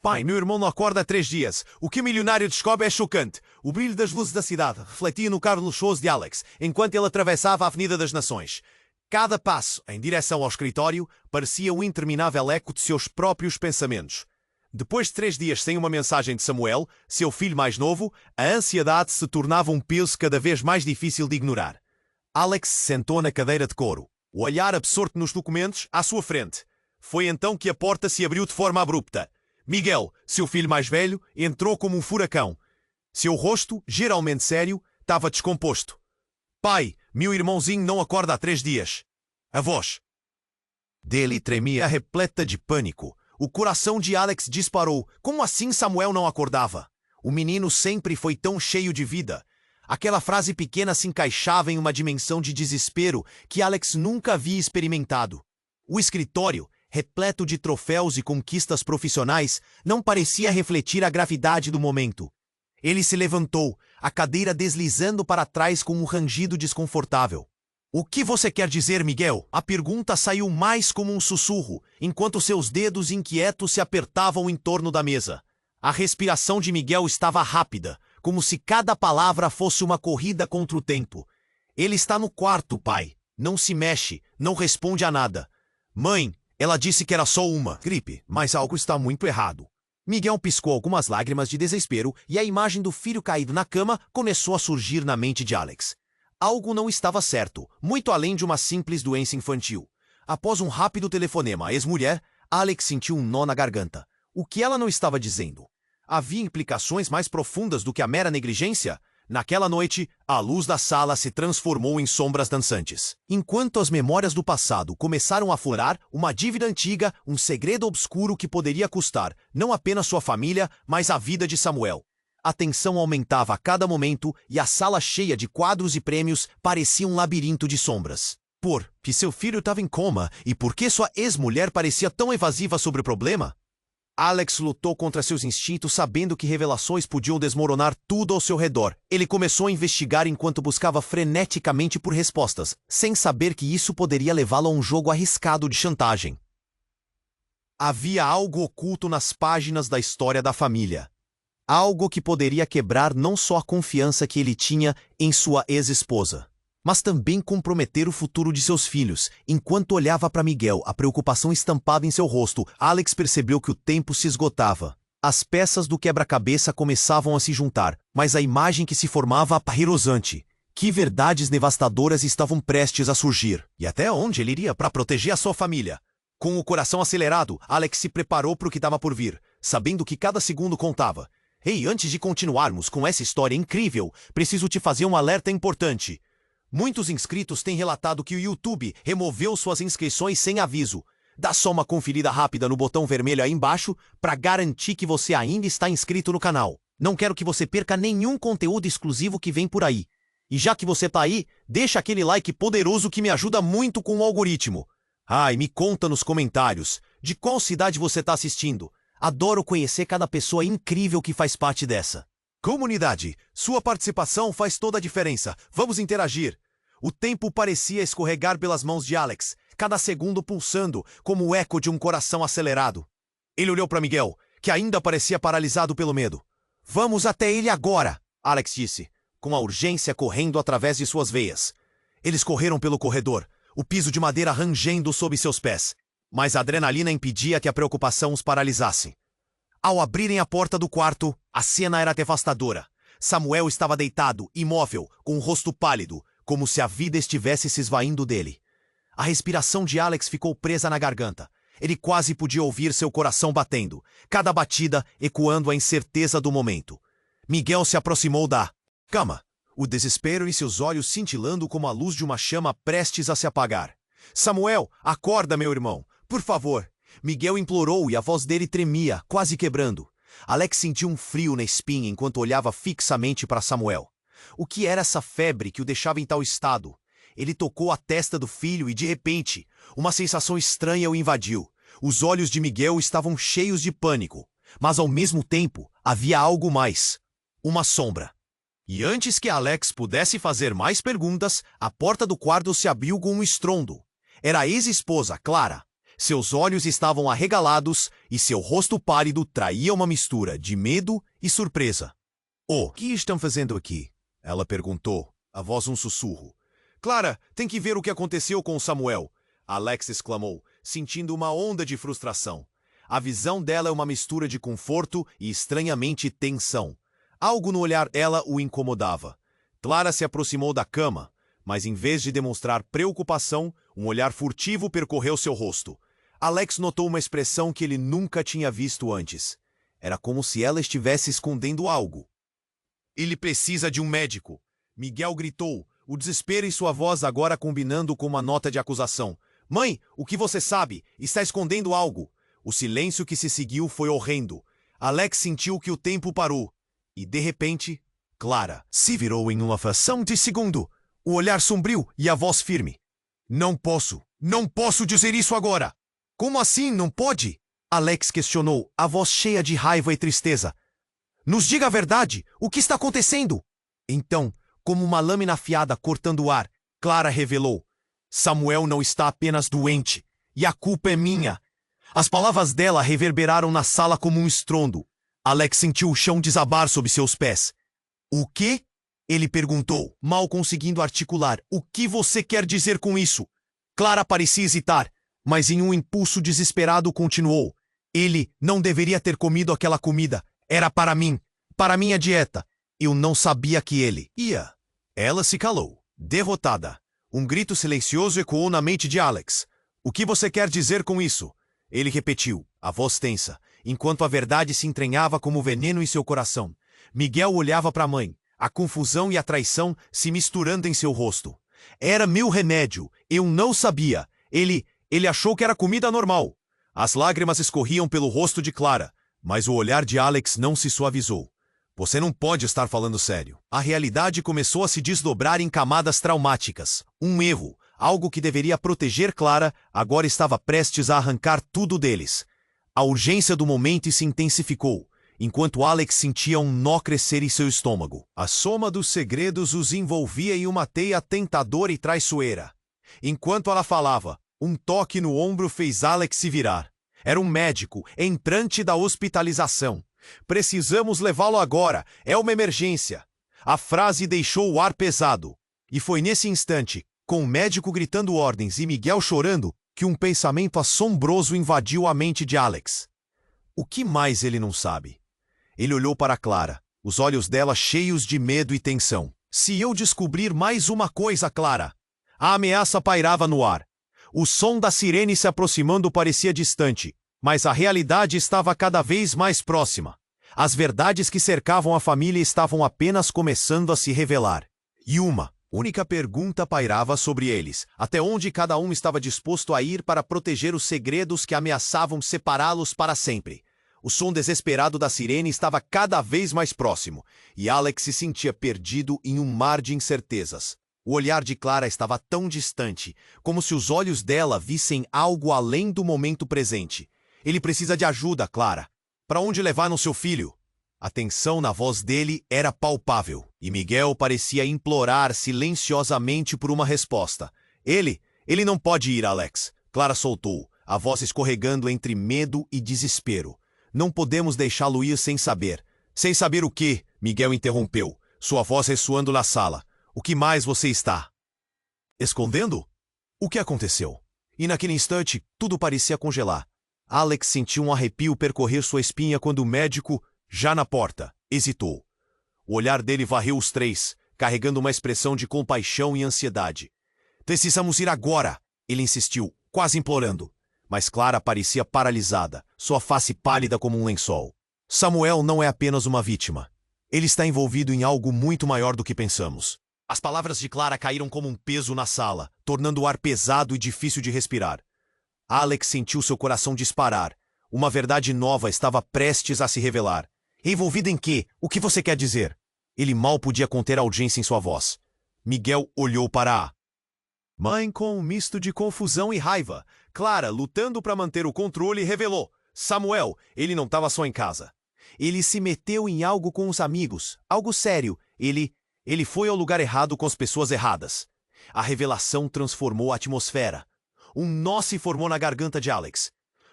Pai, meu irmão não acorda há 3 dias. O que o milionário descobre é chocante. O brilho das luzes da cidade refletia no carro luxuoso de Alex, enquanto ele atravessava a Avenida das Nações. Cada passo, em direção ao escritório, parecia um interminável eco de seus próprios pensamentos. Depois de 3 dias sem uma mensagem de Samuel, seu filho mais novo, a ansiedade se tornava um peso cada vez mais difícil de ignorar. Alex se sentou na cadeira de couro, o olhar absorto nos documentos à sua frente. Foi então que a porta se abriu de forma abrupta. Miguel, seu filho mais velho, entrou como um furacão. Seu rosto, geralmente sério, estava descomposto. Pai, meu irmãozinho não acorda há 3 dias. A voz dele tremia repleta de pânico. O coração de Alex disparou. Como assim Samuel não acordava? O menino sempre foi tão cheio de vida. Aquela frase pequena se encaixava em uma dimensão de desespero que Alex nunca havia experimentado. O escritório, repleto de troféus e conquistas profissionais, não parecia refletir a gravidade do momento. Ele se levantou, a cadeira deslizando para trás com um rangido desconfortável. O que você quer dizer, Miguel? A pergunta saiu mais como um sussurro, enquanto seus dedos inquietos se apertavam em torno da mesa. A respiração de Miguel estava rápida, como se cada palavra fosse uma corrida contra o tempo. Ele está no quarto, pai. Não se mexe, não responde a nada. Mãe, ela disse que era só uma gripe, mas algo está muito errado. Miguel piscou algumas lágrimas de desespero e a imagem do filho caído na cama começou a surgir na mente de Alex. Algo não estava certo, muito além de uma simples doença infantil. Após um rápido telefonema à ex-mulher, Alex sentiu um nó na garganta. O que ela não estava dizendo? Havia implicações mais profundas do que a mera negligência? Naquela noite, a luz da sala se transformou em sombras dançantes. Enquanto as memórias do passado começaram a aflorar, uma dívida antiga, um segredo obscuro que poderia custar não apenas sua família, mas a vida de Samuel. A tensão aumentava a cada momento e a sala cheia de quadros e prêmios parecia um labirinto de sombras. Por que seu filho estava em coma e por que sua ex-mulher parecia tão evasiva sobre o problema? Alex lutou contra seus instintos sabendo que revelações podiam desmoronar tudo ao seu redor. Ele começou a investigar enquanto buscava freneticamente por respostas, sem saber que isso poderia levá-lo a um jogo arriscado de chantagem. Havia algo oculto nas páginas da história da família. Algo que poderia quebrar não só a confiança que ele tinha em sua ex-esposa, mas também comprometer o futuro de seus filhos. Enquanto olhava para Miguel, a preocupação estampada em seu rosto, Alex percebeu que o tempo se esgotava. As peças do quebra-cabeça começavam a se juntar, mas a imagem que se formava apairosante. Que verdades devastadoras estavam prestes a surgir? E até onde ele iria para proteger a sua família? Com o coração acelerado, Alex se preparou para o que estava por vir, sabendo que cada segundo contava. Ei, antes de continuarmos com essa história incrível, preciso te fazer um alerta importante. Muitos inscritos têm relatado que o YouTube removeu suas inscrições sem aviso. Dá só uma conferida rápida no botão vermelho aí embaixo para garantir que você ainda está inscrito no canal. Não quero que você perca nenhum conteúdo exclusivo que vem por aí. E já que você tá aí, deixa aquele like poderoso que me ajuda muito com o algoritmo. E me conta nos comentários de qual cidade você está assistindo. Adoro conhecer cada pessoa incrível que faz parte dessa comunidade. Sua participação faz toda a diferença. Vamos interagir. O tempo parecia escorregar pelas mãos de Alex, cada segundo pulsando como o eco de um coração acelerado. Ele olhou para Miguel, que ainda parecia paralisado pelo medo. Vamos até ele agora, Alex disse, com a urgência correndo através de suas veias. Eles correram pelo corredor, o piso de madeira rangendo sob seus pés. Mas a adrenalina impedia que a preocupação os paralisasse. Ao abrirem a porta do quarto, a cena era devastadora. Samuel estava deitado, imóvel, com o rosto pálido, como se a vida estivesse se esvaindo dele. A respiração de Alex ficou presa na garganta. Ele quase podia ouvir seu coração batendo, cada batida ecoando a incerteza do momento. Miguel se aproximou da cama, o desespero em seus olhos cintilando como a luz de uma chama prestes a se apagar. Samuel, acorda, meu irmão. Por favor, Miguel implorou e a voz dele tremia, quase quebrando. Alex sentiu um frio na espinha enquanto olhava fixamente para Samuel. O que era essa febre que o deixava em tal estado? Ele tocou a testa do filho e, de repente, uma sensação estranha o invadiu. Os olhos de Miguel estavam cheios de pânico, mas ao mesmo tempo havia algo mais. Uma sombra. E antes que Alex pudesse fazer mais perguntas, a porta do quarto se abriu com um estrondo. Era a ex-esposa, Clara. Seus olhos estavam arregalados e seu rosto pálido traía uma mistura de medo e surpresa. O que estão fazendo aqui? Ela perguntou, a voz um sussurro. Clara, tem que ver o que aconteceu com Samuel, Alex exclamou, sentindo uma onda de frustração. A visão dela é uma mistura de conforto e estranhamente tensão. Algo no olhar dela o incomodava. Clara se aproximou da cama, mas em vez de demonstrar preocupação, um olhar furtivo percorreu seu rosto. Alex notou uma expressão que ele nunca tinha visto antes. Era como se ela estivesse escondendo algo. Ele precisa de um médico, Miguel gritou, o desespero em sua voz agora combinando com uma nota de acusação. Mãe, o que você sabe? Está escondendo algo. O silêncio que se seguiu foi horrendo. Alex sentiu que o tempo parou. E, de repente, Clara se virou em uma fração de segundo. O olhar sombrio e a voz firme. Não posso dizer isso agora. Como assim, não pode? Alex questionou, a voz cheia de raiva e tristeza. Nos diga a verdade, o que está acontecendo? Então, como uma lâmina afiada cortando o ar, Clara revelou. Samuel não está apenas doente, e a culpa é minha. As palavras dela reverberaram na sala como um estrondo. Alex sentiu o chão desabar sob seus pés. O quê? Ele perguntou, mal conseguindo articular. O que você quer dizer com isso? Clara parecia hesitar, mas em um impulso desesperado continuou. Ele não deveria ter comido aquela comida. Era para mim, para minha dieta. Eu não sabia que ele ia. Ela se calou, derrotada. Um grito silencioso ecoou na mente de Alex. O que você quer dizer com isso? Ele repetiu, a voz tensa, enquanto a verdade se entranhava como veneno em seu coração. Miguel olhava para a mãe, a confusão e a traição se misturando em seu rosto. Era meu remédio, eu não sabia. Ele achou que era comida normal. As lágrimas escorriam pelo rosto de Clara, mas o olhar de Alex não se suavizou. Você não pode estar falando sério. A realidade começou a se desdobrar em camadas traumáticas. Um erro, algo que deveria proteger Clara, agora estava prestes a arrancar tudo deles. A urgência do momento se intensificou, enquanto Alex sentia um nó crescer em seu estômago. A soma dos segredos os envolvia em uma teia tentadora e traiçoeira. Enquanto ela falava, um toque no ombro fez Alex se virar. Era um médico, entrante da hospitalização. Precisamos levá-lo agora, é uma emergência. A frase deixou o ar pesado. E foi nesse instante, com o médico gritando ordens e Miguel chorando, que um pensamento assombroso invadiu a mente de Alex. O que mais ele não sabe? Ele olhou para Clara, os olhos dela cheios de medo e tensão. Se eu descobrir mais uma coisa, Clara... A ameaça pairava no ar. O som da sirene se aproximando parecia distante, mas a realidade estava cada vez mais próxima. As verdades que cercavam a família estavam apenas começando a se revelar. E uma única pergunta pairava sobre eles: até onde cada um estava disposto a ir para proteger os segredos que ameaçavam separá-los para sempre. O som desesperado da sirene estava cada vez mais próximo, e Alex se sentia perdido em um mar de incertezas. O olhar de Clara estava tão distante, como se os olhos dela vissem algo além do momento presente. Ele precisa de ajuda, Clara. Para onde levaram seu filho? A tensão na voz dele era palpável, e Miguel parecia implorar silenciosamente por uma resposta. Ele não pode ir, Alex. Clara soltou, a voz escorregando entre medo e desespero. Não podemos deixá-lo ir sem saber. Sem saber o quê? Miguel interrompeu, sua voz ressoando na sala. O que mais você está escondendo? O que aconteceu? E naquele instante, tudo parecia congelar. Alex sentiu um arrepio percorrer sua espinha quando o médico, já na porta, hesitou. O olhar dele varreu os três, carregando uma expressão de compaixão e ansiedade. Precisamos ir agora, ele insistiu, quase implorando. Mas Clara parecia paralisada, sua face pálida como um lençol. Samuel não é apenas uma vítima. Ele está envolvido em algo muito maior do que pensamos. As palavras de Clara caíram como um peso na sala, tornando o ar pesado e difícil de respirar. Alex sentiu seu coração disparar. Uma verdade nova estava prestes a se revelar. Envolvida em quê? O que você quer dizer? Ele mal podia conter a urgência em sua voz. Miguel olhou para a mãe com um misto de confusão e raiva. Clara, lutando para manter o controle, revelou. Samuel, ele não estava só em casa. Ele se meteu em algo com os amigos, algo sério. Ele foi ao lugar errado com as pessoas erradas. A revelação transformou a atmosfera. Um nó se formou na garganta de Alex.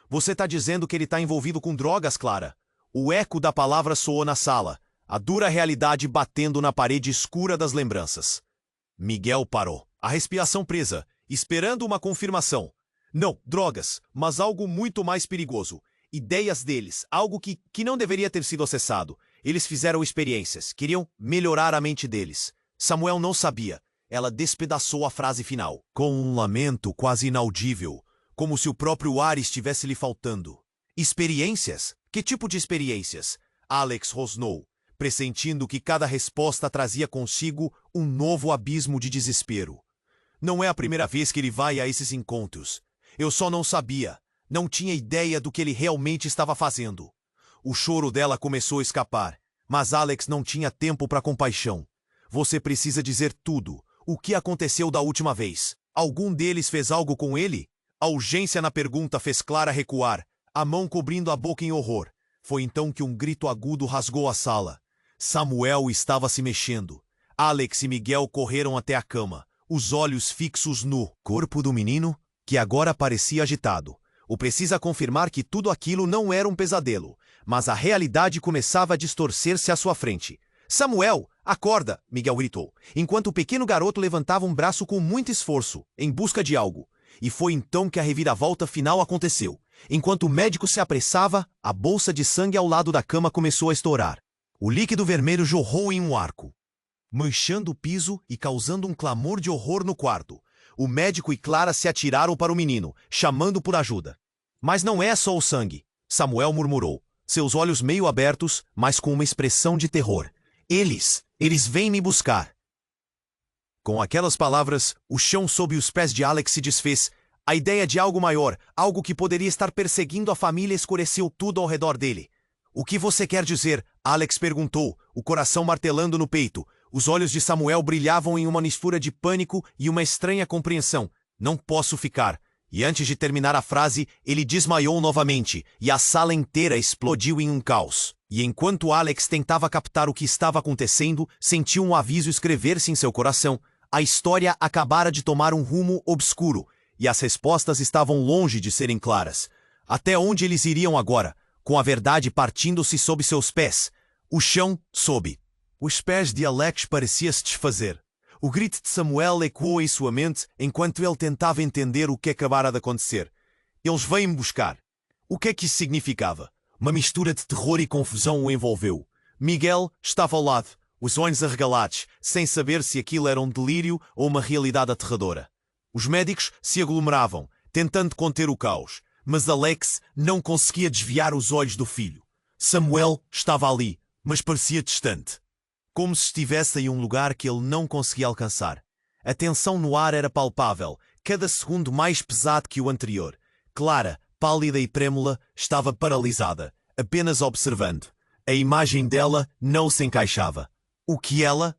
Você tá dizendo que ele tá envolvido com drogas, Clara? O eco da palavra soou na sala, a dura realidade batendo na parede escura das lembranças. Miguel parou, a respiração presa, esperando uma confirmação. Não, drogas, mas algo muito mais perigoso. Ideias deles, algo que não deveria ter sido acessado. Eles fizeram experiências, queriam melhorar a mente deles. Samuel não sabia. Ela despedaçou a frase final, com um lamento quase inaudível, como se o próprio ar estivesse lhe faltando. Experiências? Que tipo de experiências? Alex rosnou, pressentindo que cada resposta trazia consigo um novo abismo de desespero. Não é a primeira vez que ele vai a esses encontros. Eu só não sabia, não tinha ideia do que ele realmente estava fazendo. O choro dela começou a escapar, mas Alex não tinha tempo para compaixão. Você precisa dizer tudo. O que aconteceu da última vez? Algum deles fez algo com ele? A urgência na pergunta fez Clara recuar, a mão cobrindo a boca em horror. Foi então que um grito agudo rasgou a sala. Samuel estava se mexendo. Alex e Miguel correram até a cama, os olhos fixos no corpo do menino, que agora parecia agitado. O precisa confirmar que tudo aquilo não era um pesadelo, mas a realidade começava a distorcer-se à sua frente. Samuel, acorda! Miguel gritou, enquanto o pequeno garoto levantava um braço com muito esforço, em busca de algo. E foi então que a reviravolta final aconteceu. Enquanto o médico se apressava, a bolsa de sangue ao lado da cama começou a estourar. O líquido vermelho jorrou em um arco, manchando o piso e causando um clamor de horror no quarto. O médico e Clara se atiraram para o menino, chamando por ajuda. Mas não é só o sangue, Samuel murmurou, seus olhos meio abertos, mas com uma expressão de terror. Eles vêm me buscar. Com aquelas palavras, o chão sob os pés de Alex se desfez. A ideia de algo maior, algo que poderia estar perseguindo a família, escureceu tudo ao redor dele. O que você quer dizer? Alex perguntou, o coração martelando no peito. Os olhos de Samuel brilhavam em uma mistura de pânico e uma estranha compreensão. Não posso ficar. E antes de terminar a frase, ele desmaiou novamente, e a sala inteira explodiu em um caos. E enquanto Alex tentava captar o que estava acontecendo, sentiu um aviso escrever-se em seu coração. A história acabara de tomar um rumo obscuro, e as respostas estavam longe de serem claras. Até onde eles iriam agora, com a verdade partindo-se sob seus pés? O chão sob. Os pés de Alex pareciam se desfazer. O grito de Samuel ecoou em sua mente enquanto ele tentava entender o que acabara de acontecer. Eles vêm me buscar. O que é que isso significava? Uma mistura de terror e confusão o envolveu. Miguel estava ao lado, os olhos arregalados, sem saber se aquilo era um delírio ou uma realidade aterradora. Os médicos se aglomeravam, tentando conter o caos, mas Alex não conseguia desviar os olhos do filho. Samuel estava ali, mas parecia distante, como se estivesse em um lugar que ele não conseguia alcançar. A tensão no ar era palpável, cada segundo mais pesado que o anterior. Clara, pálida e trêmula, estava paralisada, apenas observando. A imagem dela não se encaixava. O que ela...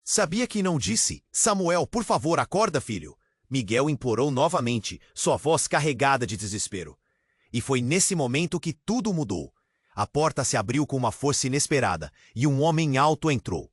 Sabia que não disse? Samuel, por favor, acorda, filho. Miguel implorou novamente, sua voz carregada de desespero. E foi nesse momento que tudo mudou. A porta se abriu com uma força inesperada, e um homem alto entrou.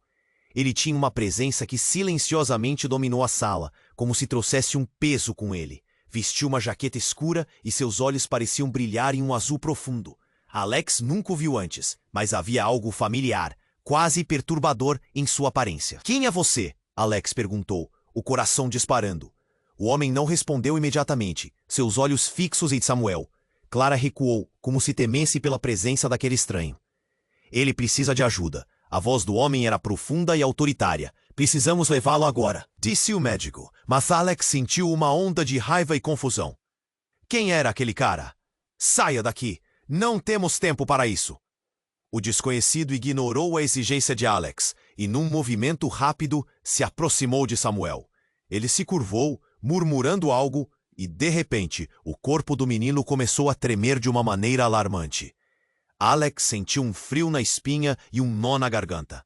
Ele tinha uma presença que silenciosamente dominou a sala, como se trouxesse um peso com ele. Vestiu uma jaqueta escura e seus olhos pareciam brilhar em um azul profundo. Alex nunca o viu antes, mas havia algo familiar, quase perturbador em sua aparência. Quem é você? Alex perguntou, o coração disparando. O homem não respondeu imediatamente, seus olhos fixos em Samuel. Clara recuou, como se temesse pela presença daquele estranho. Ele precisa de ajuda. A voz do homem era profunda e autoritária. Precisamos levá-lo agora, disse o médico, mas Alex sentiu uma onda de raiva e confusão. Quem era aquele cara? Saia daqui! Não temos tempo para isso! O desconhecido ignorou a exigência de Alex e, num movimento rápido, se aproximou de Samuel. Ele se curvou, murmurando algo, e, de repente, o corpo do menino começou a tremer de uma maneira alarmante. Alex sentiu um frio na espinha e um nó na garganta.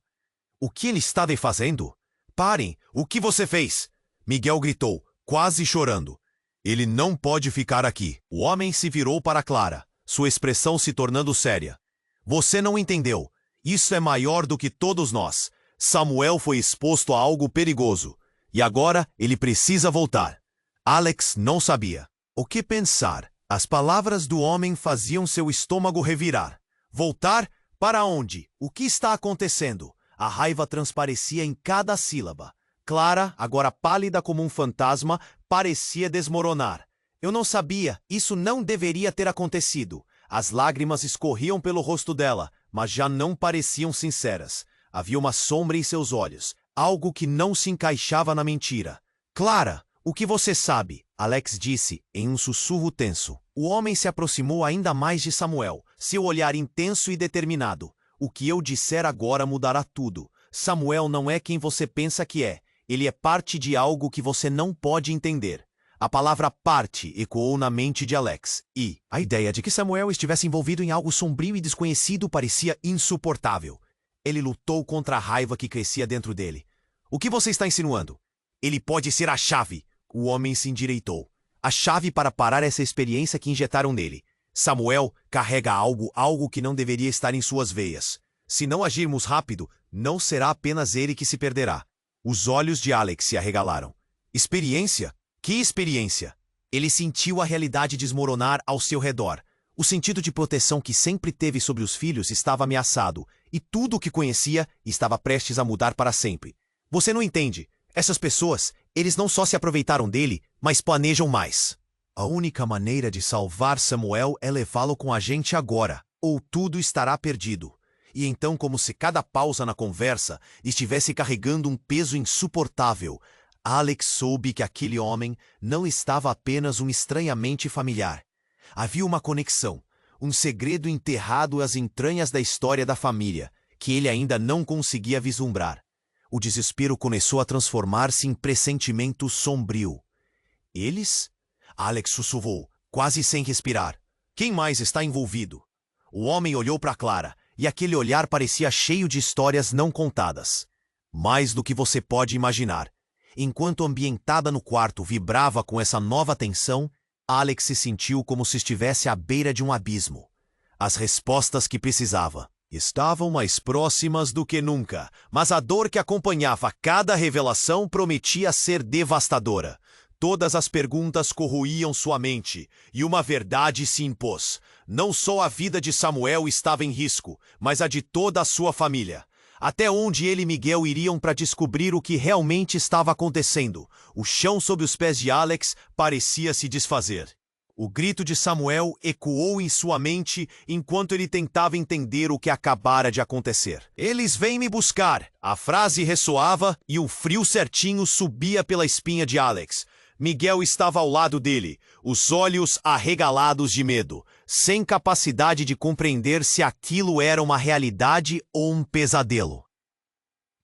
O que ele estava fazendo? Parem! O que você fez? Miguel gritou, quase chorando. Ele não pode ficar aqui. O homem se virou para Clara, sua expressão se tornando séria. Você não entendeu. Isso é maior do que todos nós. Samuel foi exposto a algo perigoso. E agora ele precisa voltar. Alex não sabia o que pensar. As palavras do homem faziam seu estômago revirar. Voltar? Para onde? O que está acontecendo? A raiva transparecia em cada sílaba. Clara, agora pálida como um fantasma, parecia desmoronar. Eu não sabia, isso não deveria ter acontecido. As lágrimas escorriam pelo rosto dela, mas já não pareciam sinceras. Havia uma sombra em seus olhos, algo que não se encaixava na mentira. Clara, o que você sabe? Alex disse, em um sussurro tenso. O homem se aproximou ainda mais de Samuel, seu olhar intenso e determinado. O que eu disser agora mudará tudo. Samuel não é quem você pensa que é. Ele é parte de algo que você não pode entender. A palavra parte ecoou na mente de Alex, e a ideia de que Samuel estivesse envolvido em algo sombrio e desconhecido parecia insuportável. Ele lutou contra a raiva que crescia dentro dele. O que você está insinuando? Ele pode ser a chave. O homem se endireitou. A chave para parar essa experiência que injetaram nele. Samuel carrega algo que não deveria estar em suas veias. Se não agirmos rápido, não será apenas ele que se perderá. Os olhos de Alex se arregalaram. Experiência? Que experiência? Ele sentiu a realidade desmoronar ao seu redor. O sentido de proteção que sempre teve sobre os filhos estava ameaçado, e tudo o que conhecia estava prestes a mudar para sempre. Você não entende. Essas pessoas, eles não só se aproveitaram dele, mas planejam mais. A única maneira de salvar Samuel é levá-lo com a gente agora, ou tudo estará perdido. E então, como se cada pausa na conversa estivesse carregando um peso insuportável, Alex soube que aquele homem não estava apenas um estranhamente familiar. Havia uma conexão, um segredo enterrado às entranhas da história da família, que ele ainda não conseguia vislumbrar. O desespero começou a transformar-se em pressentimento sombrio. Eles? Alex sussurrou, quase sem respirar. Quem mais está envolvido? O homem olhou para Clara, e aquele olhar parecia cheio de histórias não contadas. Mais do que você pode imaginar. Enquanto ambientada no quarto vibrava com essa nova tensão, Alex se sentiu como se estivesse à beira de um abismo. As respostas que precisava estavam mais próximas do que nunca, mas a dor que acompanhava cada revelação prometia ser devastadora. Todas as perguntas corroíam sua mente, e uma verdade se impôs. Não só a vida de Samuel estava em risco, mas a de toda a sua família. Até onde ele e Miguel iriam para descobrir o que realmente estava acontecendo? O chão sob os pés de Alex parecia se desfazer. O grito de Samuel ecoou em sua mente enquanto ele tentava entender o que acabara de acontecer. Eles vêm me buscar. A frase ressoava e o frio certinho subia pela espinha de Alex. Miguel estava ao lado dele, os olhos arregalados de medo, sem capacidade de compreender se aquilo era uma realidade ou um pesadelo.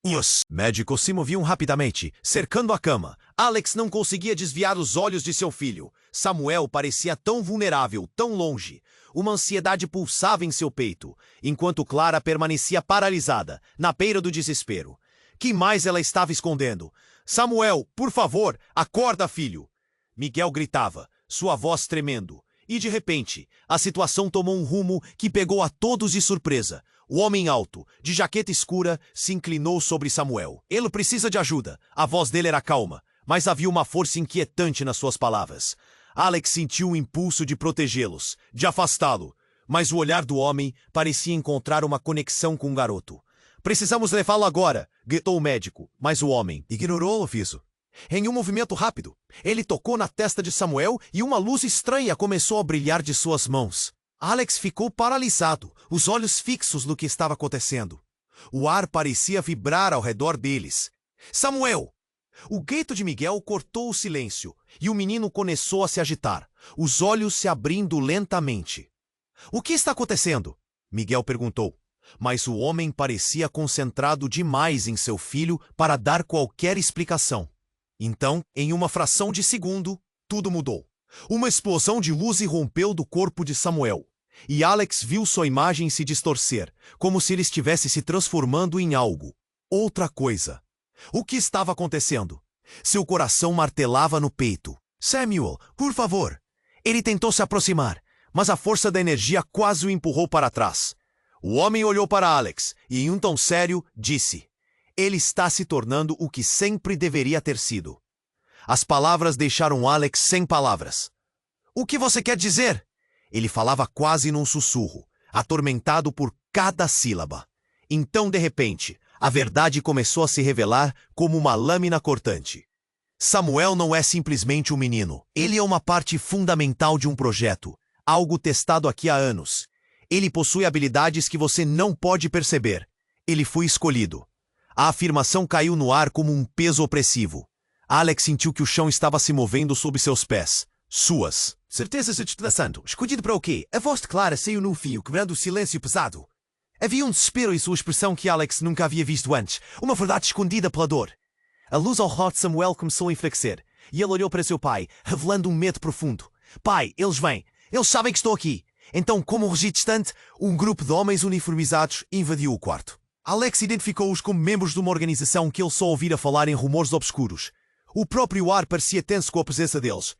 Os médicos se moviam rapidamente, cercando a cama. Alex não conseguia desviar os olhos de seu filho. Samuel parecia tão vulnerável, tão longe. Uma ansiedade pulsava em seu peito, enquanto Clara permanecia paralisada, na beira do desespero. Que mais ela estava escondendo? Samuel, por favor, acorda, filho! Miguel gritava, sua voz tremendo. E de repente, a situação tomou um rumo que pegou a todos de surpresa. O homem alto, de jaqueta escura, se inclinou sobre Samuel. Ele precisa de ajuda. A voz dele era calma, mas havia uma força inquietante nas suas palavras. Alex sentiu o impulso de protegê-los, de afastá-lo, mas o olhar do homem parecia encontrar uma conexão com o garoto. Precisamos levá-lo agora, gritou o médico, mas o homem ignorou o aviso. Em um movimento rápido, ele tocou na testa de Samuel e uma luz estranha começou a brilhar de suas mãos. Alex ficou paralisado, os olhos fixos no que estava acontecendo. O ar parecia vibrar ao redor deles. Samuel! O grito de Miguel cortou o silêncio e o menino começou a se agitar, os olhos se abrindo lentamente. O que está acontecendo? Miguel perguntou. Mas o homem parecia concentrado demais em seu filho para dar qualquer explicação. Então, em uma fração de segundo, tudo mudou. Uma explosão de luz irrompeu do corpo de Samuel, e Alex viu sua imagem se distorcer, como se ele estivesse se transformando em algo. Outra coisa. O que estava acontecendo? Seu coração martelava no peito. Samuel, por favor! Ele tentou se aproximar, mas a força da energia quase o empurrou para trás. O homem olhou para Alex e, em um tom sério, disse: ele está se tornando o que sempre deveria ter sido. As palavras deixaram Alex sem palavras. O que você quer dizer? Ele falava quase num sussurro, atormentado por cada sílaba. Então, de repente, a verdade começou a se revelar como uma lâmina cortante. Samuel não é simplesmente um menino. Ele é uma parte fundamental de um projeto, algo testado aqui há anos. Ele possui habilidades que você não pode perceber. Ele foi escolhido. A afirmação caiu no ar como um peso opressivo. Alex sentiu que o chão estava se movendo sob seus pés. Suas. Certeza se está santo. Escondido para o quê? A voz de Clara saiu no fio, quebrando o silêncio pesado. Havia um desespero em sua expressão que Alex nunca havia visto antes. Uma verdade escondida pela dor. A luz ao redor de Samuel começou a enfraquecer, e ele olhou para seu pai, revelando um medo profundo. Pai, eles vêm. Eles sabem que estou aqui. Então, como um rugido distante, um grupo de homens uniformizados invadiu o quarto. Alex identificou-os como membros de uma organização que ele só ouvira falar em rumores obscuros. O próprio ar parecia tenso com a presença deles.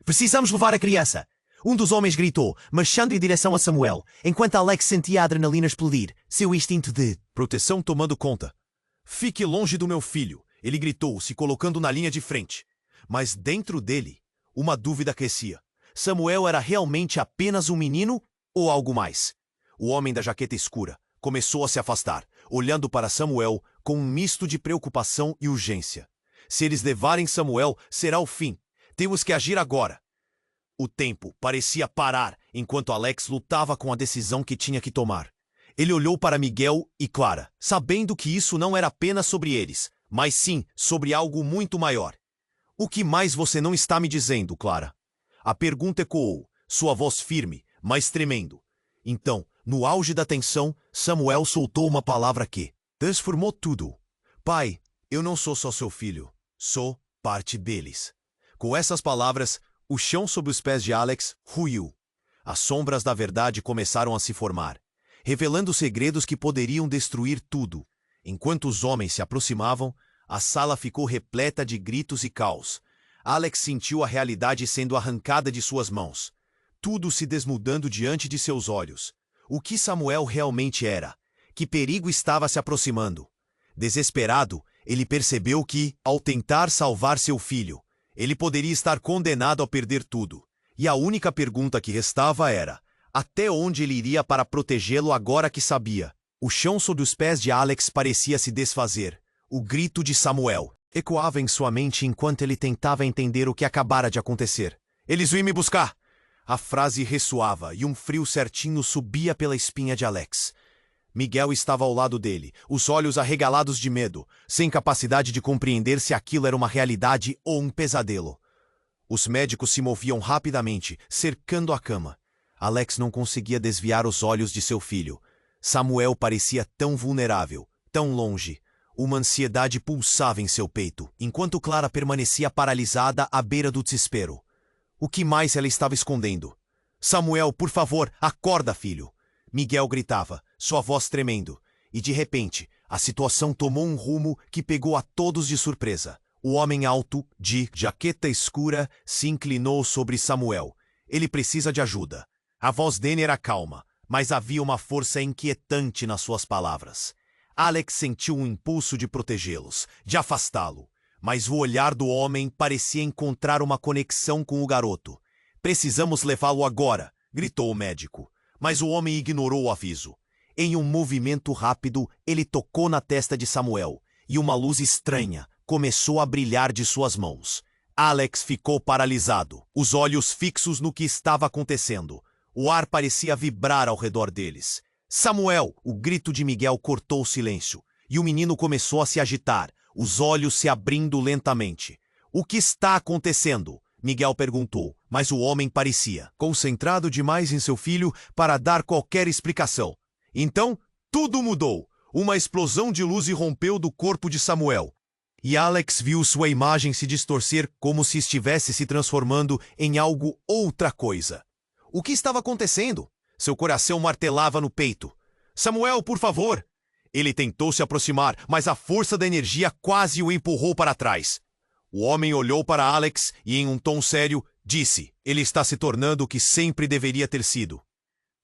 Precisamos levar a criança! Um dos homens gritou, marchando em direção a Samuel, enquanto Alex sentia a adrenalina explodir, seu instinto de proteção tomando conta. Fique longe do meu filho, ele gritou, se colocando na linha de frente. Mas dentro dele, uma dúvida crescia. Samuel era realmente apenas um menino ou algo mais? O homem da jaqueta escura começou a se afastar, olhando para Samuel com um misto de preocupação e urgência. Se eles levarem Samuel, será o fim. Temos que agir agora. O tempo parecia parar enquanto Alex lutava com a decisão que tinha que tomar. Ele olhou para Miguel e Clara, sabendo que isso não era apenas sobre eles, mas sim sobre algo muito maior. O que mais você não está me dizendo, Clara? A pergunta ecoou, sua voz firme, mas tremendo. Então, no auge da tensão, Samuel soltou uma palavra que transformou tudo. Pai, eu não sou só seu filho, sou parte deles. Com essas palavras, o chão sob os pés de Alex ruiu. As sombras da verdade começaram a se formar, revelando segredos que poderiam destruir tudo. Enquanto os homens se aproximavam, a sala ficou repleta de gritos e caos. Alex sentiu a realidade sendo arrancada de suas mãos. Tudo se desmudando diante de seus olhos. O que Samuel realmente era? Que perigo estava se aproximando? Desesperado, ele percebeu que, ao tentar salvar seu filho, ele poderia estar condenado a perder tudo. E a única pergunta que restava era, até onde ele iria para protegê-lo agora que sabia? O chão sob os pés de Alex parecia se desfazer. O grito de Samuel ecoava em sua mente enquanto ele tentava entender o que acabara de acontecer. Eles vêm me buscar! A frase ressoava e um frio certinho subia pela espinha de Alex. Miguel estava ao lado dele, os olhos arregalados de medo, sem capacidade de compreender se aquilo era uma realidade ou um pesadelo. Os médicos se moviam rapidamente, cercando a cama. Alex não conseguia desviar os olhos de seu filho. Samuel parecia tão vulnerável, tão longe. Uma ansiedade pulsava em seu peito, enquanto Clara permanecia paralisada à beira do desespero. O que mais ela estava escondendo? Samuel, por favor, acorda, filho! Miguel gritava, sua voz tremendo, e de repente, a situação tomou um rumo que pegou a todos de surpresa. O homem alto, de jaqueta escura, se inclinou sobre Samuel. Ele precisa de ajuda. A voz dele era calma, mas havia uma força inquietante nas suas palavras. Alex sentiu um impulso de protegê-los, de afastá-lo, mas o olhar do homem parecia encontrar uma conexão com o garoto. Precisamos levá-lo agora, gritou o médico, mas o homem ignorou o aviso. Em um movimento rápido, ele tocou na testa de Samuel, e uma luz estranha começou a brilhar de suas mãos. Alex ficou paralisado, os olhos fixos no que estava acontecendo. O ar parecia vibrar ao redor deles. Samuel! O grito de Miguel cortou o silêncio, e o menino começou a se agitar, os olhos se abrindo lentamente. O que está acontecendo? Miguel perguntou, mas o homem parecia concentrado demais em seu filho para dar qualquer explicação. Então, tudo mudou. Uma explosão de luz irrompeu do corpo de Samuel. E Alex viu sua imagem se distorcer como se estivesse se transformando em algo outra coisa. O que estava acontecendo? Seu coração martelava no peito. Samuel, por favor! Ele tentou se aproximar, mas a força da energia quase o empurrou para trás. O homem olhou para Alex e, em um tom sério, disse: ele está se tornando o que sempre deveria ter sido.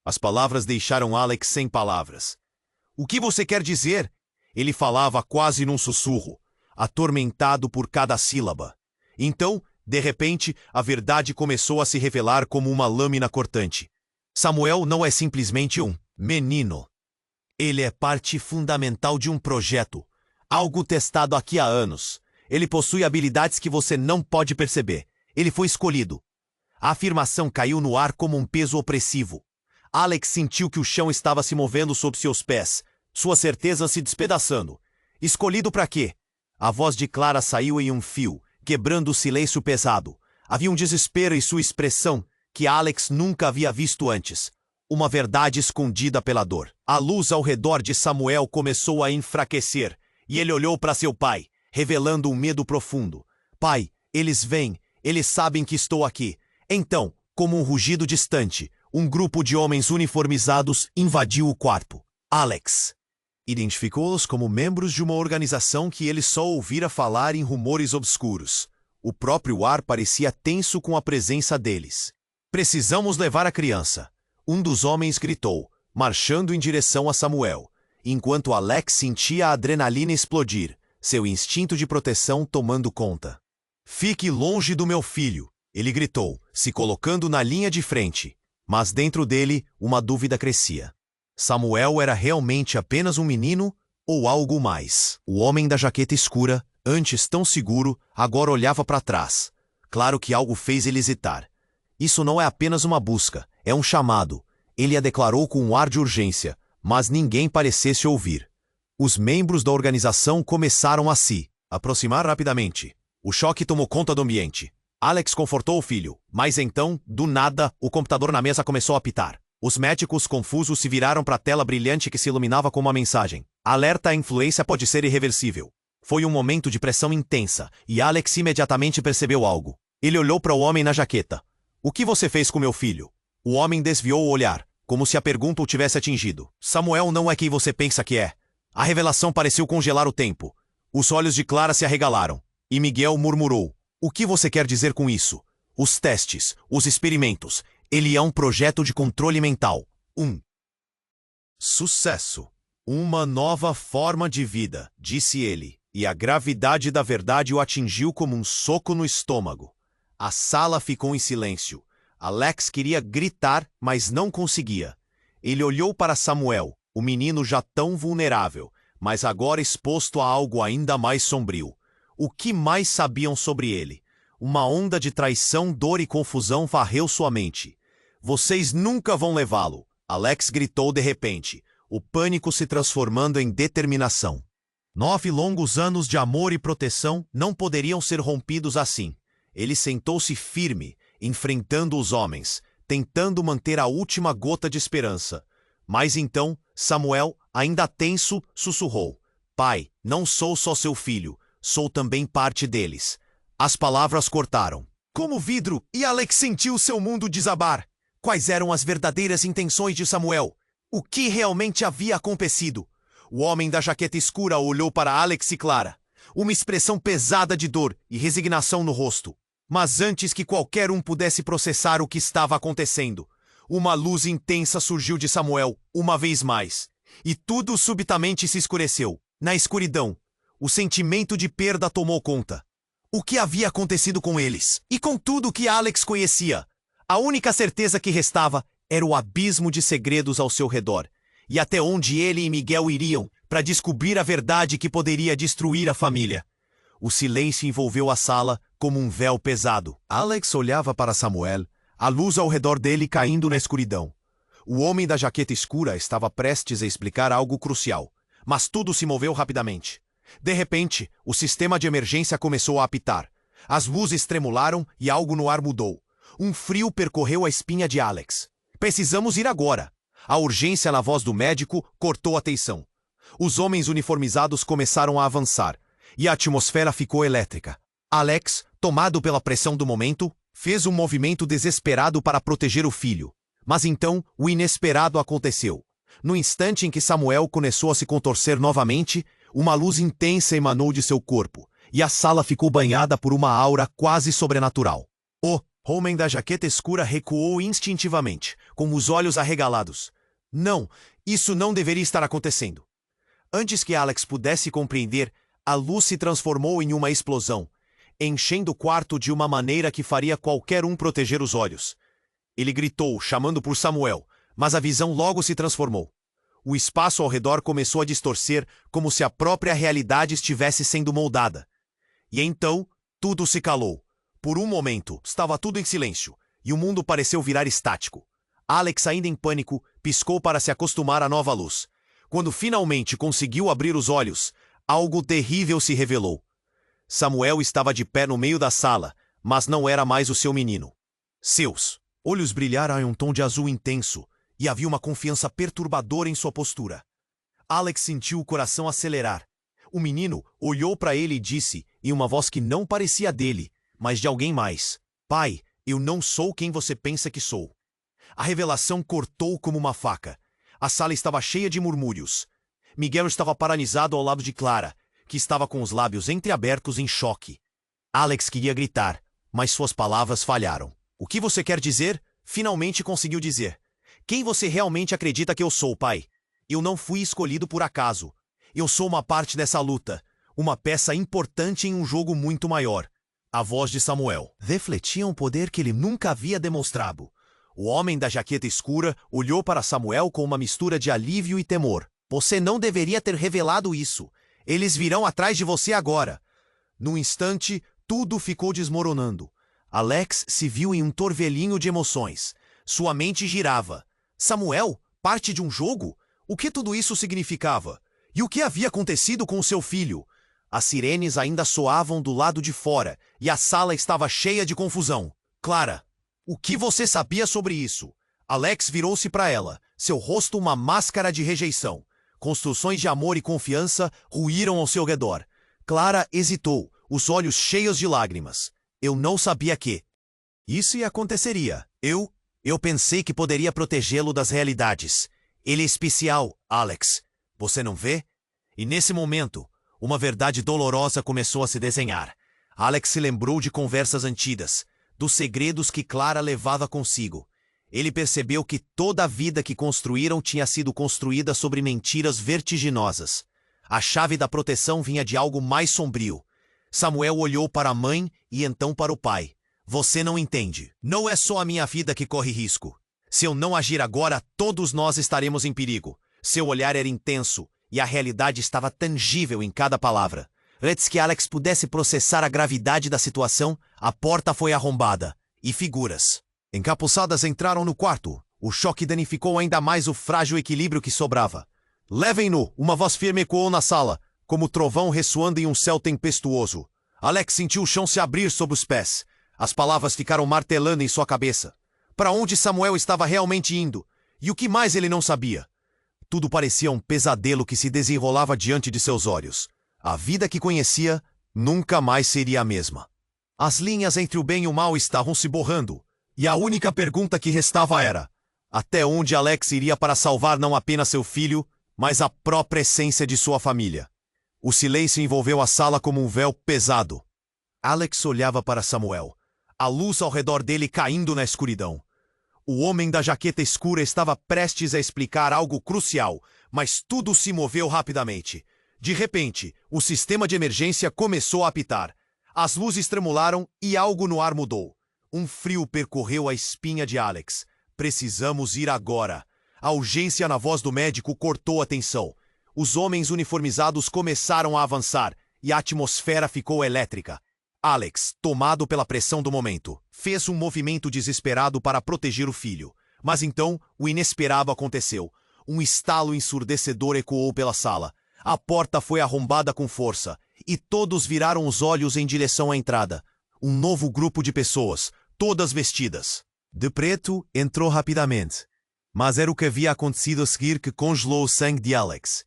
As palavras deixaram Alex sem palavras. O que você quer dizer? Ele falava quase num sussurro, atormentado por cada sílaba. Então, de repente, a verdade começou a se revelar como uma lâmina cortante. Samuel não é simplesmente um menino. Ele é parte fundamental de um projeto, algo testado aqui há anos. Ele possui habilidades que você não pode perceber. Ele foi escolhido. A afirmação caiu no ar como um peso opressivo. Alex sentiu que o chão estava se movendo sob seus pés, sua certeza se despedaçando. Escolhido para quê? A voz de Clara saiu em um fio, quebrando o silêncio pesado. Havia um desespero em sua expressão que Alex nunca havia visto antes. Uma verdade escondida pela dor. A luz ao redor de Samuel começou a enfraquecer, e ele olhou para seu pai, revelando um medo profundo. Pai, eles vêm, eles sabem que estou aqui. Então, como um rugido distante, um grupo de homens uniformizados invadiu o quarto. Alex identificou-os como membros de uma organização que ele só ouvira falar em rumores obscuros. O próprio ar parecia tenso com a presença deles. Precisamos levar a criança. Um dos homens gritou, marchando em direção a Samuel, enquanto Alex sentia a adrenalina explodir, seu instinto de proteção tomando conta. Fique longe do meu filho, ele gritou, se colocando na linha de frente. Mas dentro dele, uma dúvida crescia. Samuel era realmente apenas um menino ou algo mais? O homem da jaqueta escura, antes tão seguro, agora olhava para trás. Claro que algo fez ele hesitar. Isso não é apenas uma busca, é um chamado. Ele a declarou com um ar de urgência, mas ninguém parecesse ouvir. Os membros da organização começaram a se aproximar rapidamente. O choque tomou conta do ambiente. Alex confortou o filho, mas então, do nada, o computador na mesa começou a apitar. Os médicos confusos se viraram para a tela brilhante que se iluminava com uma mensagem. Alerta: a influência pode ser irreversível. Foi um momento de pressão intensa, e Alex imediatamente percebeu algo. Ele olhou para o homem na jaqueta. O que você fez com meu filho? O homem desviou o olhar, como se a pergunta o tivesse atingido. Samuel não é quem você pensa que é. A revelação pareceu congelar o tempo. Os olhos de Clara se arregalaram, e Miguel murmurou. O que você quer dizer com isso? Os testes, os experimentos. Ele é um projeto de controle mental. Sucesso. Uma nova forma de vida, disse ele, e a gravidade da verdade o atingiu como um soco no estômago. A sala ficou em silêncio. Alex queria gritar, mas não conseguia. Ele olhou para Samuel, o menino já tão vulnerável, mas agora exposto a algo ainda mais sombrio. O que mais sabiam sobre ele? Uma onda de traição, dor e confusão varreu sua mente. Vocês nunca vão levá-lo, Alex gritou de repente, o pânico se transformando em determinação. 9 longos anos de amor e proteção não poderiam ser rompidos assim. Ele sentou-se firme, enfrentando os homens, tentando manter a última gota de esperança. Mas então, Samuel, ainda tenso, sussurrou. Pai, não sou só seu filho, sou também parte deles. As palavras cortaram. Como vidro, e Alex sentiu seu mundo desabar. Quais eram as verdadeiras intenções de Samuel? O que realmente havia acontecido? O homem da jaqueta escura olhou para Alex e Clara, uma expressão pesada de dor e resignação no rosto. Mas antes que qualquer um pudesse processar o que estava acontecendo, uma luz intensa surgiu de Samuel, uma vez mais. E tudo subitamente se escureceu. Na escuridão, o sentimento de perda tomou conta. O que havia acontecido com eles? E com tudo que Alex conhecia? A única certeza que restava era o abismo de segredos ao seu redor, e até onde ele e Miguel iriam para descobrir a verdade que poderia destruir a família. O silêncio envolveu a sala como um véu pesado. Alex olhava para Samuel, a luz ao redor dele caindo na escuridão. O homem da jaqueta escura estava prestes a explicar algo crucial, mas tudo se moveu rapidamente. De repente, o sistema de emergência começou a apitar. As luzes tremularam e algo no ar mudou. Um frio percorreu a espinha de Alex. Precisamos ir agora. A urgência na voz do médico cortou a tensão. Os homens uniformizados começaram a avançar, e a atmosfera ficou elétrica. Alex, tomado pela pressão do momento, fez um movimento desesperado para proteger o filho. Mas então, o inesperado aconteceu. No instante em que Samuel começou a se contorcer novamente, uma luz intensa emanou de seu corpo, e a sala ficou banhada por uma aura quase sobrenatural. O homem da jaqueta escura recuou instintivamente, com os olhos arregalados. Não, isso não deveria estar acontecendo. Antes que Alex pudesse compreender, a luz se transformou em uma explosão. enchendo o quarto de uma maneira que faria qualquer um proteger os olhos. Ele gritou, chamando por Samuel, mas a visão logo se transformou. O espaço ao redor começou a distorcer como se a própria realidade estivesse sendo moldada. E então, tudo se calou. Por um momento, estava tudo em silêncio, e o mundo pareceu virar estático. Alex, ainda em pânico, piscou para se acostumar à nova luz. Quando finalmente conseguiu abrir os olhos, algo terrível se revelou. Samuel estava de pé no meio da sala, mas não era mais o seu menino. Seus olhos brilharam em um tom de azul intenso, e havia uma confiança perturbadora em sua postura. Alex sentiu o coração acelerar. O menino olhou para ele e disse, em uma voz que não parecia dele, mas de alguém mais: "Pai, eu não sou quem você pensa que sou." A revelação cortou como uma faca. A sala estava cheia de murmúrios. Miguel estava paralisado ao lado de Clara, que estava com os lábios entreabertos em choque. Alex queria gritar, mas suas palavras falharam. "O que você quer dizer?" Finalmente conseguiu dizer. "Quem você realmente acredita que eu sou, pai? Eu não fui escolhido por acaso. Eu sou uma parte dessa luta, uma peça importante em um jogo muito maior." A voz de Samuel refletia um poder que ele nunca havia demonstrado. O homem da jaqueta escura olhou para Samuel com uma mistura de alívio e temor. "Você não deveria ter revelado isso. Eles virão atrás de você agora." Num instante, tudo ficou desmoronando. Alex se viu em um torvelinho de emoções. Sua mente girava. Samuel? Parte de um jogo? O que tudo isso significava? E o que havia acontecido com seu filho? As sirenes ainda soavam do lado de fora, e a sala estava cheia de confusão. "Clara, o que você sabia sobre isso?" Alex virou-se para ela, seu rosto uma máscara de rejeição. Construções de amor e confiança ruíram ao seu redor. Clara hesitou, os olhos cheios de lágrimas. "Eu não sabia que isso ia aconteceria. Eu pensei que poderia protegê-lo das realidades. Ele é especial, Alex. Você não vê?" E nesse momento, uma verdade dolorosa começou a se desenhar. Alex se lembrou de conversas antigas, dos segredos que Clara levava consigo. Ele percebeu que toda a vida que construíram tinha sido construída sobre mentiras vertiginosas. A chave da proteção vinha de algo mais sombrio. Samuel olhou para a mãe e então para o pai. "Você não entende. Não é só a minha vida que corre risco. Se eu não agir agora, todos nós estaremos em perigo." Seu olhar era intenso, e a realidade estava tangível em cada palavra. Antes que Alex pudesse processar a gravidade da situação, a porta foi arrombada, e figuras encapuçadas entraram no quarto. O choque danificou ainda mais o frágil equilíbrio que sobrava. "Levem-no!" Uma voz firme ecoou na sala, como trovão ressoando em um céu tempestuoso. Alex sentiu o chão se abrir sob os pés. As palavras ficaram martelando em sua cabeça. Para onde Samuel estava realmente indo? E o que mais ele não sabia? Tudo parecia um pesadelo que se desenrolava diante de seus olhos. A vida que conhecia nunca mais seria a mesma. As linhas entre o bem e o mal estavam se borrando, e a única pergunta que restava era: até onde Alex iria para salvar não apenas seu filho, mas a própria essência de sua família? O silêncio envolveu a sala como um véu pesado. Alex olhava para Samuel, a luz ao redor dele caindo na escuridão. O homem da jaqueta escura estava prestes a explicar algo crucial, mas tudo se moveu rapidamente. De repente, o sistema de emergência começou a apitar. As luzes tremularam e algo no ar mudou. Um frio percorreu a espinha de Alex. "Precisamos ir agora." A urgência na voz do médico cortou a tensão. Os homens uniformizados começaram a avançar e a atmosfera ficou elétrica. Alex, tomado pela pressão do momento, fez um movimento desesperado para proteger o filho. Mas então, o inesperado aconteceu. Um estalo ensurdecedor ecoou pela sala. A porta foi arrombada com força, e todos viraram os olhos em direção à entrada. Um novo grupo de pessoas, todas vestidas de preto, entrou rapidamente. Mas era o que havia acontecido a seguir que congelou o sangue de Alex.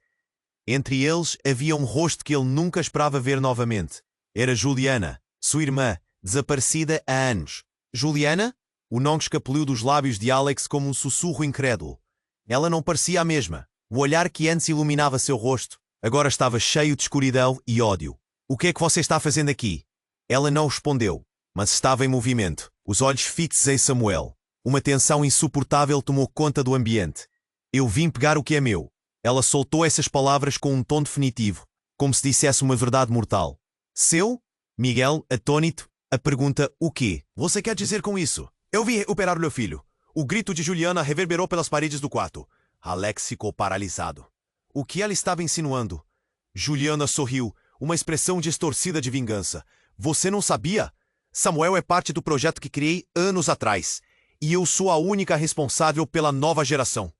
Entre eles havia um rosto que ele nunca esperava ver novamente. Era Juliana, sua irmã, desaparecida há anos. Juliana? O nome escapuliu dos lábios de Alex como um sussurro incrédulo. Ela não parecia a mesma. O olhar que antes iluminava seu rosto agora estava cheio de escuridão e ódio. "O que é que você está fazendo aqui?" Ela não respondeu, mas estava em movimento, os olhos fixos em Samuel. Uma tensão insuportável tomou conta do ambiente. "Eu vim pegar o que é meu." Ela soltou essas palavras com um tom definitivo, como se dissesse uma verdade mortal. "Seu?" Miguel, atônito, a pergunta: o quê? Você quer dizer com isso? Eu vim recuperar meu filho. O grito de Juliana reverberou pelas paredes do quarto. Alex ficou paralisado. O que ela estava insinuando? Juliana sorriu, uma expressão distorcida de vingança. Você não sabia? Samuel é parte do projeto que criei anos atrás. E eu sou a única responsável pela nova geração.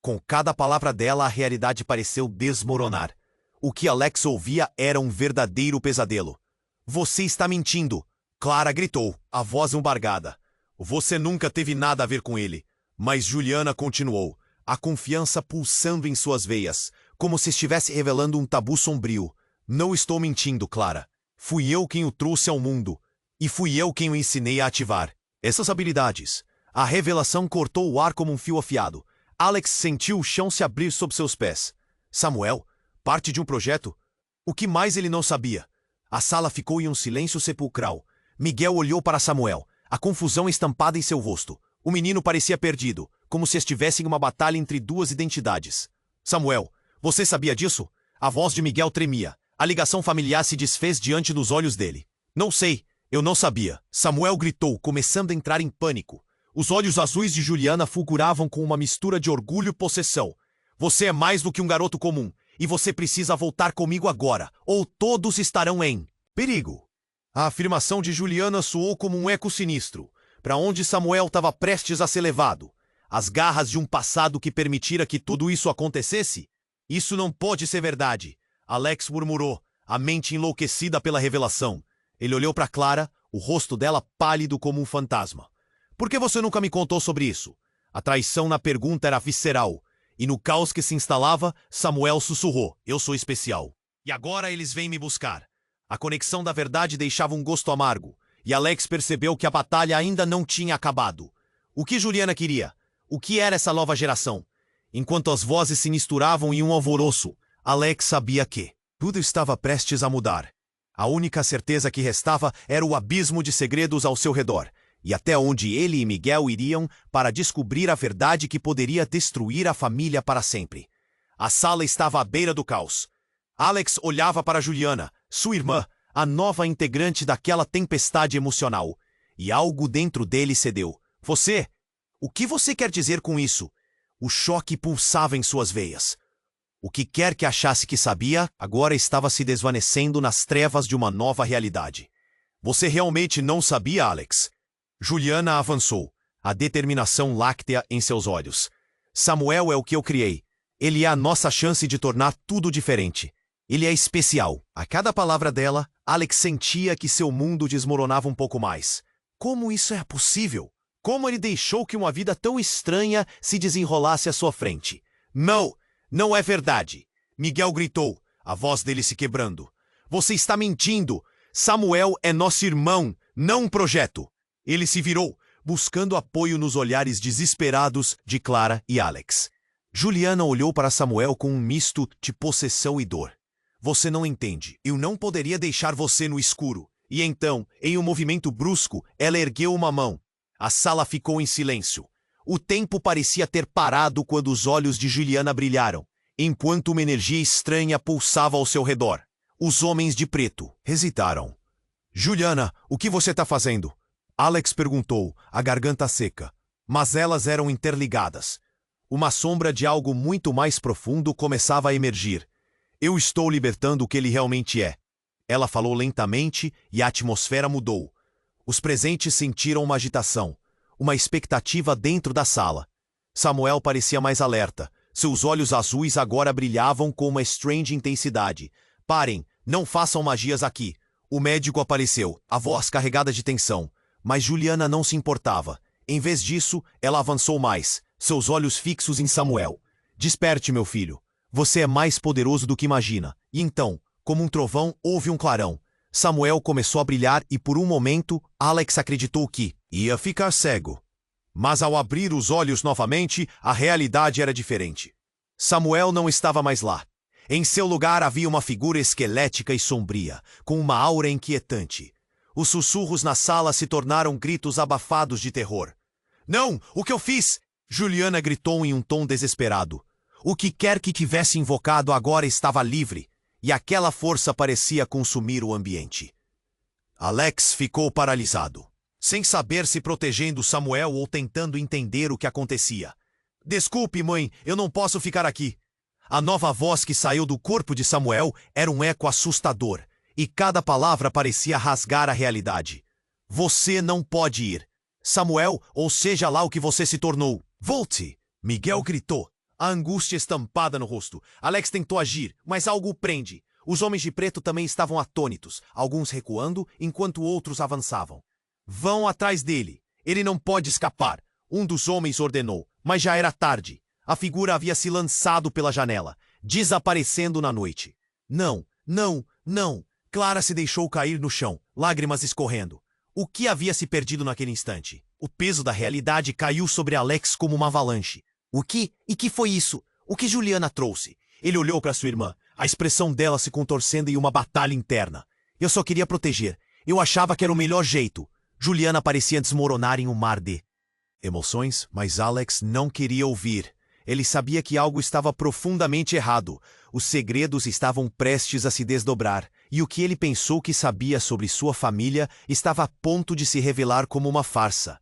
Com cada palavra dela, a realidade pareceu desmoronar. O que Alex ouvia era um verdadeiro pesadelo. Você está mentindo! Clara gritou, a voz embargada. Você nunca teve nada a ver com ele. Mas Juliana continuou, a confiança pulsando em suas veias, como se estivesse revelando um tabu sombrio. Não estou mentindo, Clara. Fui eu quem o trouxe ao mundo. E fui eu quem o ensinei a ativar essas habilidades. A revelação cortou o ar como um fio afiado. Alex sentiu o chão se abrir sob seus pés. Samuel, parte de um projeto? O que mais ele não sabia? A sala ficou em um silêncio sepulcral. Miguel olhou para Samuel, a confusão estampada em seu rosto. O menino parecia perdido, como se estivesse em uma batalha entre duas identidades. Samuel, você sabia disso? A voz de Miguel tremia. A ligação familiar se desfez diante dos olhos dele. Não sei, eu não sabia. Samuel gritou, começando a entrar em pânico. Os olhos azuis de Juliana fulguravam com uma mistura de orgulho e possessão. Você é mais do que um garoto comum, e você precisa voltar comigo agora, ou todos estarão em perigo. A afirmação de Juliana soou como um eco sinistro, para onde Samuel estava prestes a ser levado. As garras de um passado que permitira que tudo isso acontecesse? Isso não pode ser verdade. Alex murmurou, a mente enlouquecida pela revelação. Ele olhou para Clara, o rosto dela pálido como um fantasma. Por que você nunca me contou sobre isso? A traição na pergunta era visceral. E no caos que se instalava, Samuel sussurrou, eu sou especial. E agora eles vêm me buscar. A conexão da verdade deixava um gosto amargo. E Alex percebeu que a batalha ainda não tinha acabado. O que Juliana queria? O que era essa nova geração? Enquanto as vozes se misturavam em um alvoroço, Alex sabia que tudo estava prestes a mudar. A única certeza que restava era o abismo de segredos ao seu redor, e até onde ele e Miguel iriam para descobrir a verdade que poderia destruir a família para sempre. A sala estava à beira do caos. Alex olhava para Juliana, sua irmã, a nova integrante daquela tempestade emocional, e algo dentro dele cedeu. Você? O que você quer dizer com isso? O choque pulsava em suas veias. O que quer que achasse que sabia, agora estava se desvanecendo nas trevas de uma nova realidade. Você realmente não sabia, Alex? Juliana avançou, a determinação láctea em seus olhos. Samuel é o que eu criei. Ele é a nossa chance de tornar tudo diferente. Ele é especial. A cada palavra dela, Alex sentia que seu mundo desmoronava um pouco mais. Como isso é possível? Como ele deixou que uma vida tão estranha se desenrolasse à sua frente? Não, não é verdade. Miguel gritou, a voz dele se quebrando. Você está mentindo. Samuel é nosso irmão, não um projeto. Ele se virou, buscando apoio nos olhares desesperados de Clara e Alex. Juliana olhou para Samuel com um misto de possessão e dor. Você não entende. Eu não poderia deixar você no escuro. E então, em um movimento brusco, ela ergueu uma mão. A sala ficou em silêncio. O tempo parecia ter parado quando os olhos de Juliana brilharam, enquanto uma energia estranha pulsava ao seu redor. Os homens de preto hesitaram. Juliana, o que você está fazendo? Alex perguntou, a garganta seca. Mas elas eram interligadas. Uma sombra de algo muito mais profundo começava a emergir. Eu estou libertando o que ele realmente é. Ela falou lentamente e a atmosfera mudou. Os presentes sentiram uma agitação, uma expectativa dentro da sala. Samuel parecia mais alerta. Seus olhos azuis agora brilhavam com uma estranha intensidade. Parem, não façam magias aqui. O médico apareceu, a voz carregada de tensão. Mas Juliana não se importava. Em vez disso, ela avançou mais, seus olhos fixos em Samuel. Desperte, meu filho. Você é mais poderoso do que imagina. E então, como um trovão, houve um clarão. Samuel começou a brilhar e por um momento, Alex acreditou que ia ficar cego. Mas ao abrir os olhos novamente, a realidade era diferente. Samuel não estava mais lá. Em seu lugar havia uma figura esquelética e sombria, com uma aura inquietante. Os sussurros na sala se tornaram gritos abafados de terror. Não! O que eu fiz? Juliana gritou em um tom desesperado. O que quer que tivesse invocado agora estava livre, e aquela força parecia consumir o ambiente. Alex ficou paralisado, sem saber se protegendo Samuel ou tentando entender o que acontecia. Desculpe, mãe, eu não posso ficar aqui. A nova voz que saiu do corpo de Samuel era um eco assustador, e cada palavra parecia rasgar a realidade. Você não pode ir. Samuel, ou seja lá o que você se tornou. Volte! Miguel gritou, a angústia estampada no rosto. Alex tentou agir, mas algo o prende. Os homens de preto também estavam atônitos, alguns recuando, enquanto outros avançavam. Vão atrás dele. Ele não pode escapar. Um dos homens ordenou, mas já era tarde. A figura havia se lançado pela janela, desaparecendo na noite. Não, não, não. Clara se deixou cair no chão, lágrimas escorrendo. O que havia se perdido naquele instante? O peso da realidade caiu sobre Alex como uma avalanche. O que? E que foi isso? O que Juliana trouxe? Ele olhou para sua irmã, a expressão dela se contorcendo em uma batalha interna. Eu só queria proteger. Eu achava que era o melhor jeito. Juliana parecia desmoronar em um mar de emoções, mas Alex não queria ouvir. Ele sabia que algo estava profundamente errado. Os segredos estavam prestes a se desdobrar, e o que ele pensou que sabia sobre sua família estava a ponto de se revelar como uma farsa.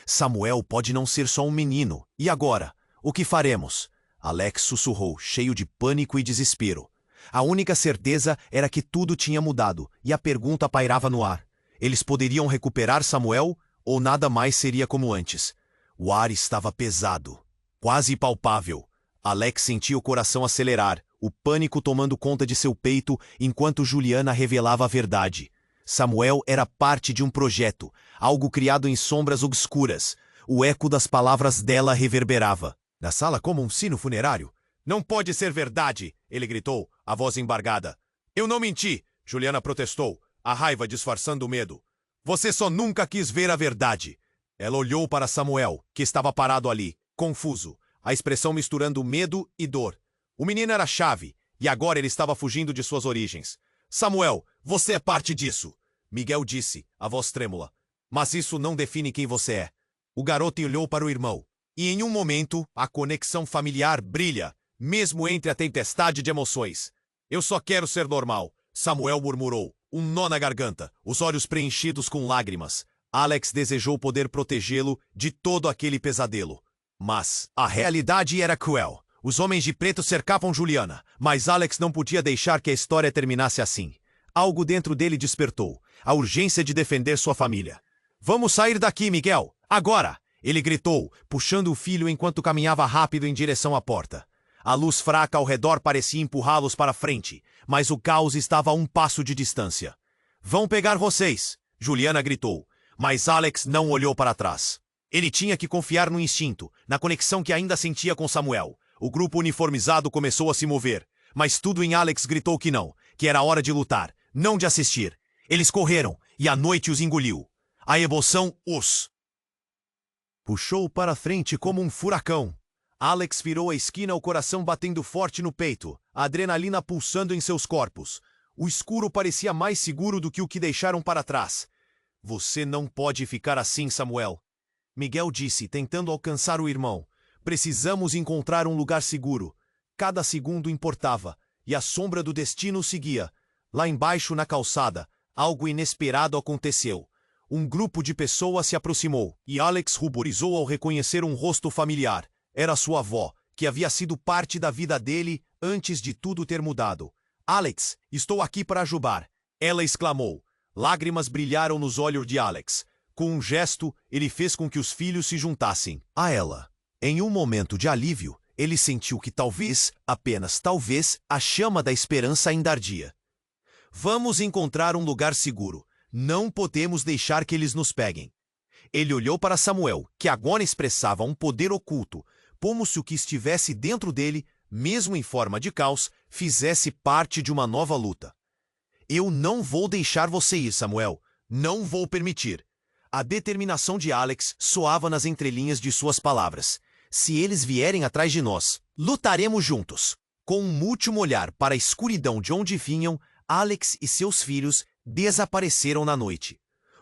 Samuel pode não ser só um menino. E agora? O que faremos? Alex sussurrou, cheio de pânico e desespero. A única certeza era que tudo tinha mudado, e a pergunta pairava no ar. Eles poderiam recuperar Samuel, ou nada mais seria como antes? O ar estava pesado, quase palpável. Alex sentia o coração acelerar, o pânico tomando conta de seu peito enquanto Juliana revelava a verdade. Samuel era parte de um projeto, algo criado em sombras obscuras. O eco das palavras dela reverberava. Na sala como um sino funerário. Não pode ser verdade, ele gritou, a voz embargada. Eu não menti, Juliana protestou, a raiva disfarçando o medo. Você só nunca quis ver a verdade. Ela olhou para Samuel, que estava parado ali, confuso, a expressão misturando medo e dor. O menino era a chave, e agora ele estava fugindo de suas origens. Samuel, você é parte disso, Miguel disse, a voz trêmula. Mas isso não define quem você é. O garoto olhou para o irmão, e em um momento, a conexão familiar brilha, mesmo entre a tempestade de emoções. Eu só quero ser normal, Samuel murmurou, um nó na garganta, os olhos preenchidos com lágrimas. Alex desejou poder protegê-lo de todo aquele pesadelo. Mas a realidade era cruel. Os homens de preto cercavam Juliana, mas Alex não podia deixar que a história terminasse assim. Algo dentro dele despertou, a urgência de defender sua família. Vamos sair daqui, Miguel, agora! Ele gritou, puxando o filho enquanto caminhava rápido em direção à porta. A luz fraca ao redor parecia empurrá-los para frente, mas o caos estava a um passo de distância. Vão pegar vocês! Juliana gritou, mas Alex não olhou para trás. Ele tinha que confiar no instinto, na conexão que ainda sentia com Samuel. O grupo uniformizado começou a se mover, mas tudo em Alex gritou que era hora de lutar, não de assistir. Eles correram, e a noite os engoliu. A emoção os puxou para frente como um furacão. Alex virou a esquina, o coração batendo forte no peito, a adrenalina pulsando em seus corpos. O escuro parecia mais seguro do que o que deixaram para trás. Você não pode ficar assim, Samuel. Miguel disse, tentando alcançar o irmão. Precisamos encontrar um lugar seguro. Cada segundo importava, e a sombra do destino seguia. Lá embaixo, na calçada, algo inesperado aconteceu. Um grupo de pessoas se aproximou, e Alex ruborizou ao reconhecer um rosto familiar. Era sua avó, que havia sido parte da vida dele antes de tudo ter mudado. Alex, estou aqui para ajudar, ela exclamou. Lágrimas brilharam nos olhos de Alex. Com um gesto, ele fez com que os filhos se juntassem a ela. Em um momento de alívio, ele sentiu que talvez, apenas talvez, a chama da esperança ainda ardia. Vamos encontrar um lugar seguro. Não podemos deixar que eles nos peguem. Ele olhou para Samuel, que agora expressava um poder oculto, como se o que estivesse dentro dele, mesmo em forma de caos, fizesse parte de uma nova luta. Eu não vou deixar você ir, Samuel. Não vou permitir. A determinação de Alex soava nas entrelinhas de suas palavras. Se eles vierem atrás de nós, lutaremos juntos. Com um último olhar para a escuridão de onde vinham, Alex e seus filhos desapareceram na noite.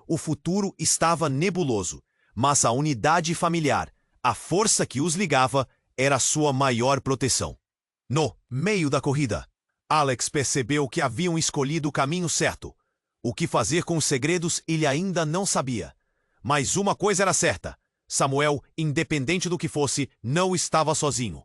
O futuro estava nebuloso, mas a unidade familiar, a força que os ligava, era sua maior proteção. No meio da corrida, Alex percebeu que haviam escolhido o caminho certo. O que fazer com os segredos ele ainda não sabia. Mas uma coisa era certa: Samuel, independente do que fosse, não estava sozinho.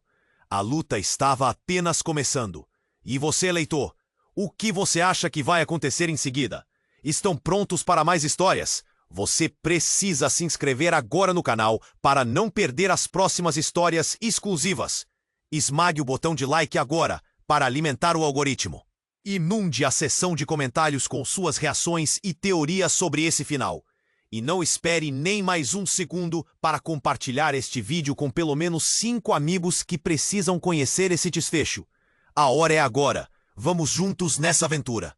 A luta estava apenas começando. E você, leitor, o que você acha que vai acontecer em seguida? Estão prontos para mais histórias? Você precisa se inscrever agora no canal para não perder as próximas histórias exclusivas. Esmague o botão de like agora para alimentar o algoritmo. Inunde a seção de comentários com suas reações e teorias sobre esse final. E não espere nem mais um segundo para compartilhar este vídeo com pelo menos 5 amigos que precisam conhecer esse desfecho. A hora é agora. Vamos juntos nessa aventura.